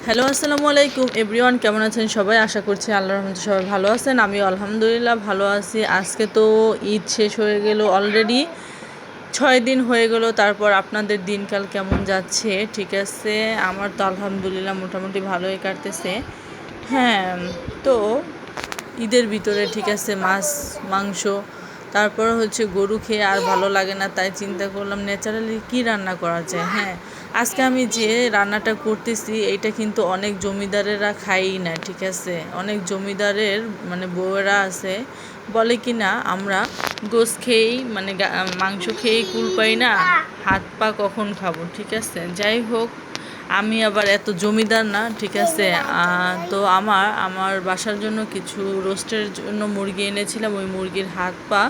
Hello, আসসালামু আলাইকুম everyone. কেমন আছেন সবাই? আশা করছি আল্লাহর রহমতে সবাই ভালো আছেন। আমিও আলহামদুলিল্লাহ ভালো আছি। আজকে তো ঈদ শেষ হয়ে গেল অলরেডি, 6 দিন হয়ে গেল। তারপর আপনাদের দিনকাল কেমন যাচ্ছে? ঠিক আছে, আমার তো আলহামদুলিল্লাহ মোটামুটি ভালোই কাটতেছে। হ্যাঁ, তো ঈদের ভিতরে ঠিক আছে মাছ, মাংস, তারপর হচ্ছে গরু খেয়ে আর ভালো লাগে না, তাই চিন্তা করলাম ন্যাচারালি কি রান্না করা যায়। হ্যাঁ, আজকে আমি যে রান্নাটা করতেছি এইটা কিন্তু অনেক জমিদারেরা খায়ই না। ঠিক আছে, অনেক জমিদারের মানে বউয়েরা আছে বলে কি না আমরা গোশ খেয়েই মানে মাংস খেয়েই কুল পাই না, হাত পা কখন খাবো। ঠিক আছে, যাই হোক, আমি আবার এত জমিদার না। ঠিক আছে, তো আমার বাসার জন্য কিছু রোস্টের জন্য মুরগি এনেছিলাম। ওই মুরগির হাত পা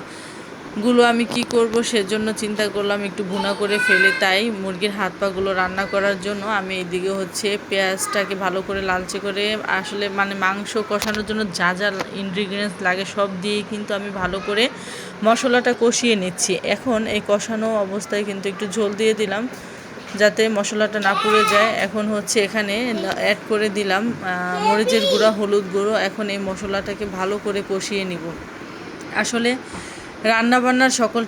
গুলো আমি কি করব সেজন্য চিন্তা করলাম একটু ভুনা করে ফেলে, তাই মুরগির হাত পাগুলো রান্না করার জন্য আমি এইদিকে হচ্ছে পেঁয়াজটাকে ভালো করে লালচে করে, আসলে মানে মাংস কষানোর জন্য যা যা ইনগ্রিডিয়েন্টস লাগে সব দিয়েই কিন্তু আমি ভালো করে মশলাটা কষিয়ে নিচ্ছি। এখন এই কষানো অবস্থায় কিন্তু একটু ঝোল দিয়ে দিলাম যাতে মশলাটা না পুড়ে যায়। এখন হচ্ছে এখানে অ্যাড করে দিলাম মরিচের গুঁড়া, হলুদ গুঁড়ো। এখন এই মশলাটাকে ভালো করে কষিয়ে নিব। আসলে রান্নাবান্নার সকল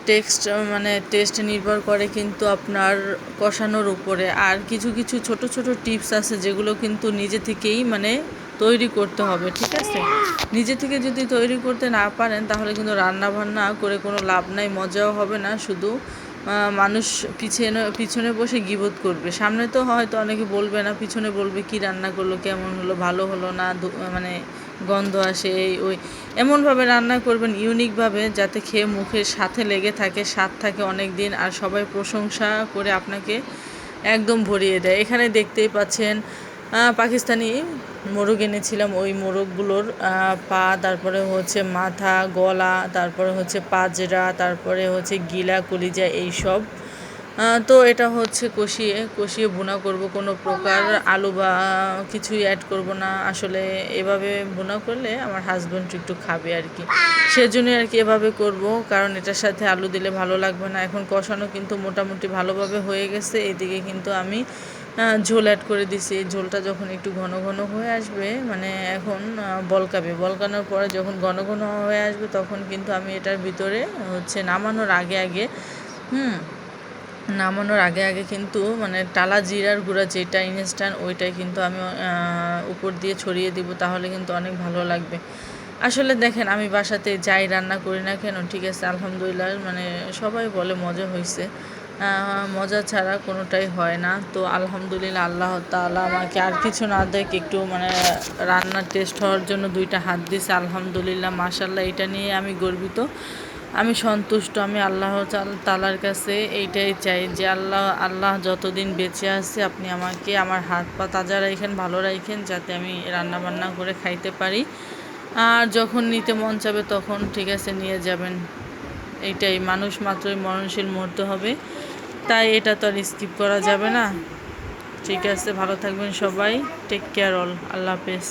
টেস্ট নির্ভর করে কিন্তু আপনার কষানোর উপরে। আর কিছু কিছু ছোট ছোট টিপস আছে যেগুলো কিন্তু নিজে থেকেই মানে তৈরি করতে হবে। ঠিক আছে, নিজে থেকে যদি তৈরি করতে না পারেন তাহলে কিন্তু রান্নাবান্না করে কোনো লাভ নাই, মজাও হবে না, শুধু মানুষ পিছনে বসে গিবত করবে। সামনে তো হয়তো অনেকে বলবে না, পিছনে বলবে কি রান্না করলো, কেমন হলো, ভালো হলো না, মানে গন্ধ আসে এই ওই। এমনভাবে রান্না করবেন ইউনিকভাবে যাতে খেয়ে মুখের সাথে লেগে থাকে, স্বাদ থাকে অনেক দিন, আর সবাই প্রশংসা করে আপনাকে একদম ভরিয়ে দেয়। এখানে দেখতেই পাচ্ছেন পাকিস্তানি মোরগ এনেছিলাম। ওই মোরগগুলোর পা, তারপরে হচ্ছে মাথা, গলা, তারপরে হচ্ছে পাজরা, তারপরে হচ্ছে গিলা, কলিজা, এইসব। তো এটা হচ্ছে কষিয়ে কষিয়ে ভুনা করব, কোনো প্রকার আলু বা কিছুই অ্যাড করব না। আসলে এভাবে ভুনা করলে আমার হাজব্যান্ড একটু খাবে আর কি, সেজন্যই আর কি এভাবে করব, কারণ এটার সাথে আলু দিলে ভালো লাগবে না। এখন কষানো কিন্তু মোটামুটি ভালোভাবে হয়ে গেছে। এদিকে কিন্তু আমি ঝোল অ্যাড করে দিছি। ঝোলটা যখন একটু ঘন ঘন হয়ে আসবে, মানে এখন বলকানোর পরে যখন ঘন ঘন হয়ে আসবে তখন কিন্তু আমি এটার ভিতরে হচ্ছে নামানোর আগে আগে কিন্তু মানে টালা জিরার গুঁড়া যেটা ইনস্ট্যান্ট, ওইটাই কিন্তু আমি উপর দিয়ে ছড়িয়ে দিব, তাহলে কিন্তু অনেক ভালো লাগবে। আসলে দেখেন, আমি বাসাতে যাই রান্না করি না কেন, ঠিক আছে, আলহামদুলিল্লাহ মানে সবাই বলে মজা হয়েছে। মজা ছাড়া কোনোটাই হয় না। তো আলহামদুলিল্লাহ আল্লাহ তাআলা আমাকে আর কিছু না দেখ একটু মানে রান্নার টেস্ট হওয়ার জন্য 2টা হাত দিয়েছে। আলহামদুলিল্লাহ, মাশাআল্লাহ, এটা নিয়ে আমি গর্বিত, আমি সন্তুষ্ট। আমি আল্লাহ তাআলার কাছে এইটাই চাই যে আল্লাহ যতদিন বেঁচে আছে আপনি আমাকে আমার হাত পা তাজা রাখেন, ভালো রাখেন, যাতে আমি রান্না বান্না করে খাইতে পারি। আর যখন নিতে মন চাবে তখন ঠিক আছে নিয়ে যাবেন। এইটাই, মানুষ মাত্রই মরণশীল মরতে হবে, তাই এটা তো আর স্কিপ করা যাবে না। ঠিক আছে, ভালো থাকবেন সবাই, টেক কেয়ার অল, আল্লাহ হাফেজ।